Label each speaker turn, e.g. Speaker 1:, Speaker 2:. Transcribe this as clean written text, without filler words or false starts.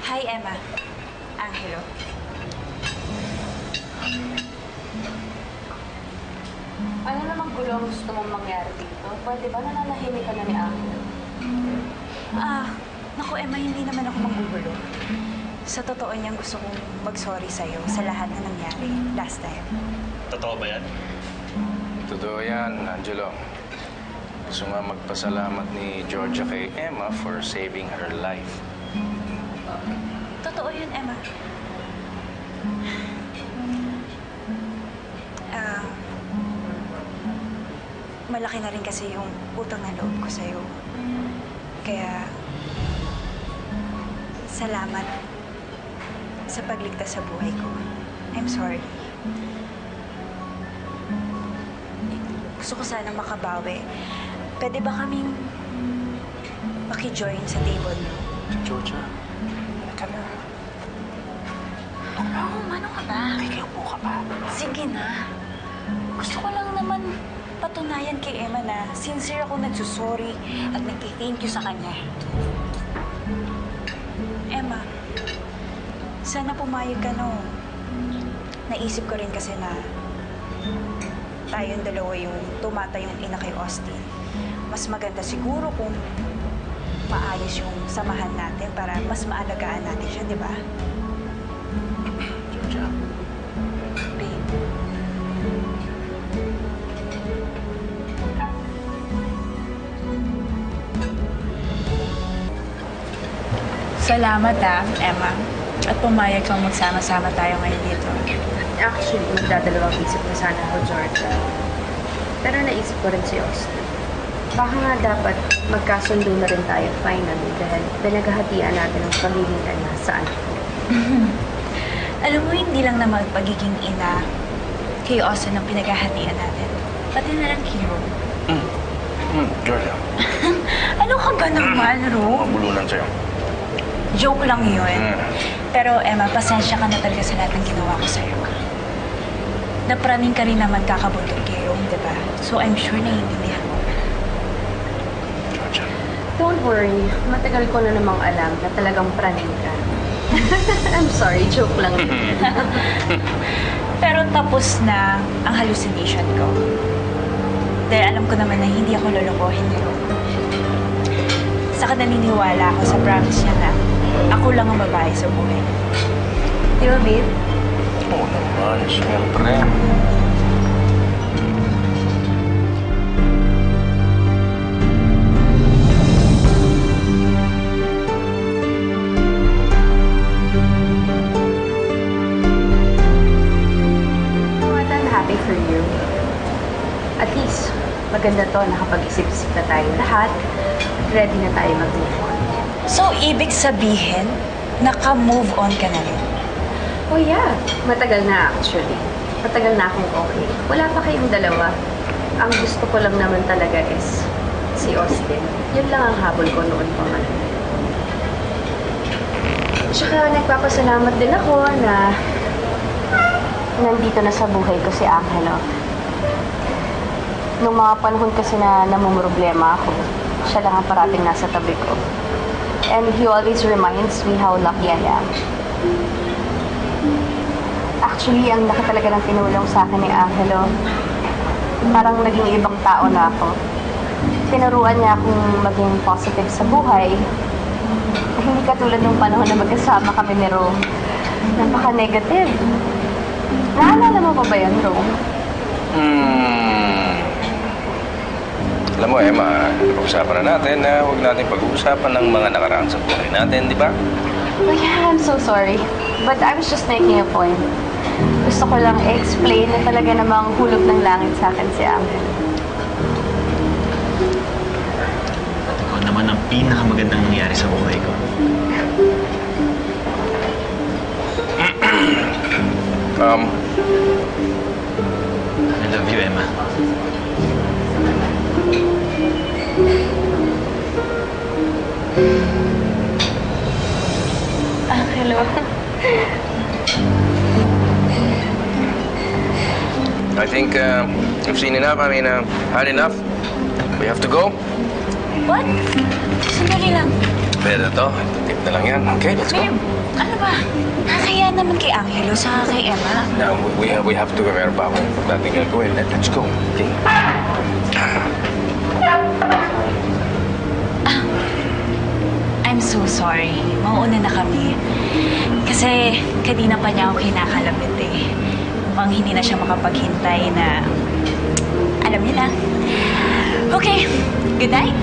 Speaker 1: Hi, Emma. Angelo.
Speaker 2: Ano namang gulo ang gusto mong mangyari dito? Pwede ba nananahimik ka na ni Angelo?
Speaker 1: Naku, Emma, hindi naman ako manggugulo. Sa totoo niyang gusto kong mag-sorry sa'yo sa lahat na nangyari last time.
Speaker 3: Totoo ba yan?
Speaker 4: Totoo yan, Angelo. Gusto nga magpasalamat ni Georgia kay Emma for saving her life.
Speaker 1: Totoo yun, Emma. Malaki na rin kasi yung utang na loob ko sa'yo. Kaya, salamat sa pagligtas sa buhay ko. I'm sorry. Gusto ko sana makabawi. Pwede ba kaming maki-join sa table mo?
Speaker 4: Georgia, ka na.
Speaker 1: Oh, ano ka ba?
Speaker 4: Nakikiupo ka pa.
Speaker 1: Sige na. Gusto ko lang naman patunayan kay Emma na sincere ako nagsusorry at nagki-thank you sa kanya. Emma, sana pumayag ka, no? Naisip ko rin kasi na tayong dalawa yung tumata yung ina kay Austin. Mas maganda siguro kung maayos yung samahan natin para mas maalagaan natin siya, di ba?
Speaker 4: Georgia.
Speaker 1: Babe.
Speaker 5: Salamat Emma. At pumayag kang magsama-sama tayo ngayon dito.
Speaker 2: Actually, magdadalawang isip na sana ako, Georgia. Pero naisip ko rin si Austin. Baka nga dapat magkasundo na rin tayo finally dahil pinaghahatian natin ang pagiging ina sa anak ko.
Speaker 1: Alam mo, hindi lang naman pagiging ina kay Austin ang pinaghahatian natin. Pati na lang kay Ro.
Speaker 4: Georgia.
Speaker 1: Ano ka ba naman, Ro?
Speaker 4: Mabulunan sa'yo.
Speaker 1: Joke lang yun. Pero Emma, pasensya ka na talaga sa lahat ng ginawa ko sa'yo. Napraning ka rin naman kakabundok kay Ro, di ba? So I'm sure naiintindihan mo.
Speaker 4: Georgia.
Speaker 2: Don't worry, matagal ko na namang alam na talagang praning ka. I'm sorry, joke lang.
Speaker 1: Pero tapos na ang hallucination ko. Dahil alam ko naman na hindi ako lolokohin ni Ro. Saka naniniwala ako sa promise niya na ako lang ang babae sa buhay. Di ba, babe?
Speaker 4: Oo naman, siyempre.
Speaker 2: What, I'm happy for you. At least, maganda to, nakapag-isip-isip na tayo lahat. Ready na tayo mag-move on.
Speaker 1: So, ibig sabihin, naka-move on ka na rin.
Speaker 2: Oh yeah, matagal na actually. Matagal na akong okay. Wala pa kayong dalawa. Ang gusto ko lang naman talaga is si Austin. Yun lang ang habol ko noon pa man. Tsaka nagpapasalamat din ako na nandito na sa buhay ko si Angelo. Nung mga panahon kasi na namumroblema ako, siya lang ang parating nasa tabi ko. And he always reminds me how lucky I am. Actually, ang laki talaga ng tinulong sa akin ni Angelo. Parang naging ibang tao na ako. Tinuruan niya akong maging positive sa buhay. Hindi katulad ng panahon na magkasama kami ni Rome. Napaka-negative. Naalala mo pa ba yan, Rome?
Speaker 4: Alam mo, Emma, pag-usapan na natin na huwag natin pag-uusapan ng mga nakaraan sa buhay natin, di ba?
Speaker 2: Oh yeah, I'm so sorry. But I was just making a point. Gusto ko lang i-explain na talaga namang hulog ng langit sa akin si Angel.
Speaker 3: Ikaw naman ang pinakamagandang nangyari sa buhay ko. I love you, Emma.
Speaker 2: Angelo.
Speaker 4: I think we've seen enough. I mean, had enough. We have to go.
Speaker 1: What? Sandali lang.
Speaker 4: Pwede na to. saglit na lang yan. Okay, let's go.
Speaker 1: Babe, ano ba? Nakakaya naman kay Angelo sa kay Emma.
Speaker 4: Now, we have to prepare pa ako. Dating gagawin. Let's go. Okay.
Speaker 1: I'm so sorry. Mauuna na kami. Kasi kanina pa niya ako kinakalapit eh. Mukhang hindi na siya makapaghintay na alam niyo na. Okay, good night.